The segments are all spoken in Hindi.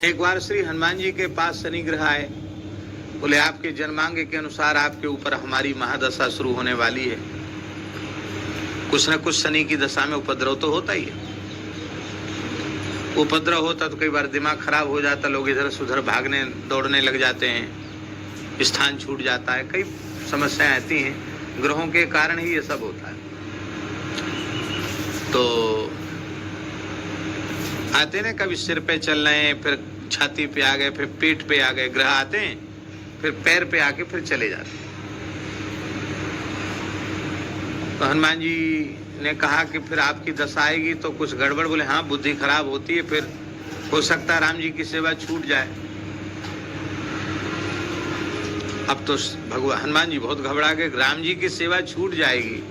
एक बार श्री हनुमान जी के पास शनि ग्रह आए। बोले आपके जन्मांग के अनुसार आपके ऊपर हमारी महादशा शुरू होने वाली है। कुछ न कुछ शनि की दशा में उपद्रव तो होता ही है। उपद्रव होता तो कई बार दिमाग खराब हो जाता, लोग इधर से उधर भागने दौड़ने लग जाते हैं, स्थान छूट जाता है, कई समस्याएं आती हैं। ग्रहों के कारण ही ये सब होता है। तो आते ना, कभी सिर पे चल रहे हैं, फिर छाती पे आ गए, फिर पेट पे आ गए, ग्रह आते हैं, फिर पैर पे आके फिर चले जाते हैं। तो हनुमान जी ने कहा कि फिर आपकी दशा आएगी तो कुछ गड़बड़। बोले हाँ, बुद्धि खराब होती है, फिर हो सकता है राम जी की सेवा छूट जाए। अब तो भगवान हनुमान जी बहुत घबरा गए, राम जी की सेवा छूट जाएगी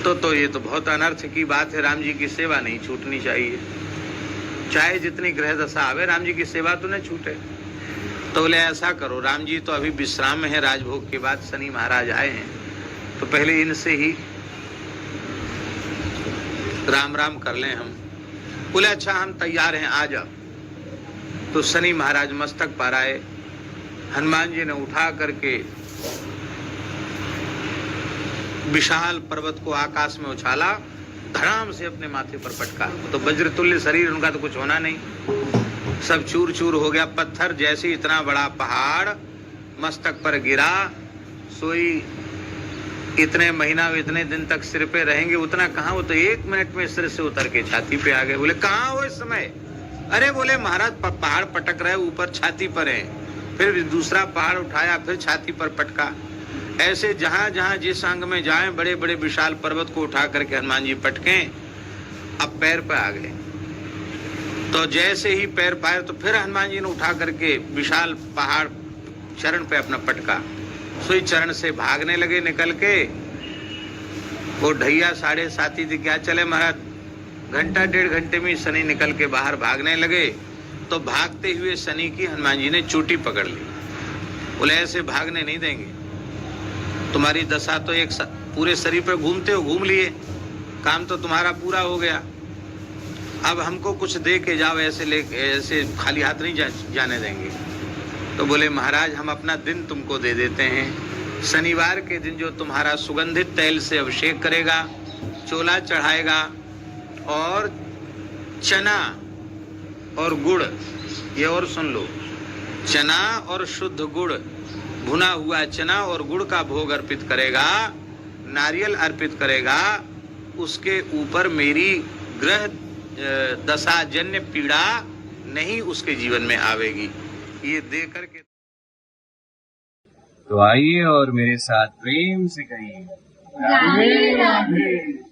तो ये तो बहुत अनर्थ की बात है। राम जी की सेवा नहीं छूटनी चाहिए, चाहे जितनी ग्रह दशा आवे, राम जी की सेवा तो न छूटे। तो बोले ऐसा करो, राम जी तो अभी विश्राम में है, राजभोग के बाद शनि महाराज आए हैं, तो पहले इनसे ही राम राम कर लें हम। बोले अच्छा, हम तैयार हैं, आ जाओ। तो शनि महाराज मस्तक पर आए, हनुमान जी ने उठा करके विशाल पर्वत को आकाश में उछाला, धड़ाम से अपने माथे पर पटका। तो वज्रतुल्य शरीर, उनका तो कुछ होना नहीं, सब चूर चूर हो गया। पत्थर जैसे इतना बड़ा पहाड़ मस्तक पर गिरा, सोई इतने महीना इतने दिन तक सिर पे रहेंगे, उतना कहाँ, वो तो 1 मिनट में सिर से उतर के छाती पे आ गए। बोले कहाँ हो इस समय? अरे बोले महाराज पहाड़ पटक रहे, ऊपर छाती पर है। फिर दूसरा पहाड़ उठाया, फिर छाती पर पटका। ऐसे जहां जहां जिस अंग में जाए, बड़े बड़े विशाल पर्वत को उठा करके हनुमान जी पटके। अब पैर पे आ गए, तो जैसे ही पैर पाए तो फिर हनुमान जी ने उठा करके विशाल पहाड़ चरण पे अपना पटका। सोई चरण से भागने लगे, निकल के। वो ढैया 7:30 थी, क्या चले महाराज, घंटा 1.5 घंटे में शनि निकल के बाहर भागने लगे। तो भागते हुए शनि की हनुमान जी ने चोटी पकड़ ली। बोले ऐसे भागने नहीं देंगे, तुम्हारी दशा तो एक पूरे शरीर पर घूमते हो, घूम लिए, काम तो तुम्हारा पूरा हो गया। अब हमको कुछ दे के जाओ, ऐसे खाली हाथ नहीं जाने देंगे। तो बोले महाराज हम अपना दिन तुमको दे देते हैं। शनिवार के दिन जो तुम्हारा सुगंधित तेल से अभिषेक करेगा, चोला चढ़ाएगा, और चना और गुड़, ये और सुन लो, चना और शुद्ध गुड़, भुना हुआ चना और गुड़ का भोग अर्पित करेगा, नारियल अर्पित करेगा, उसके ऊपर मेरी ग्रह दशा जन्य पीड़ा नहीं उसके जीवन में आवेगी। ये दे करके तो आइए और मेरे साथ प्रेम से कहिए राधे राधे।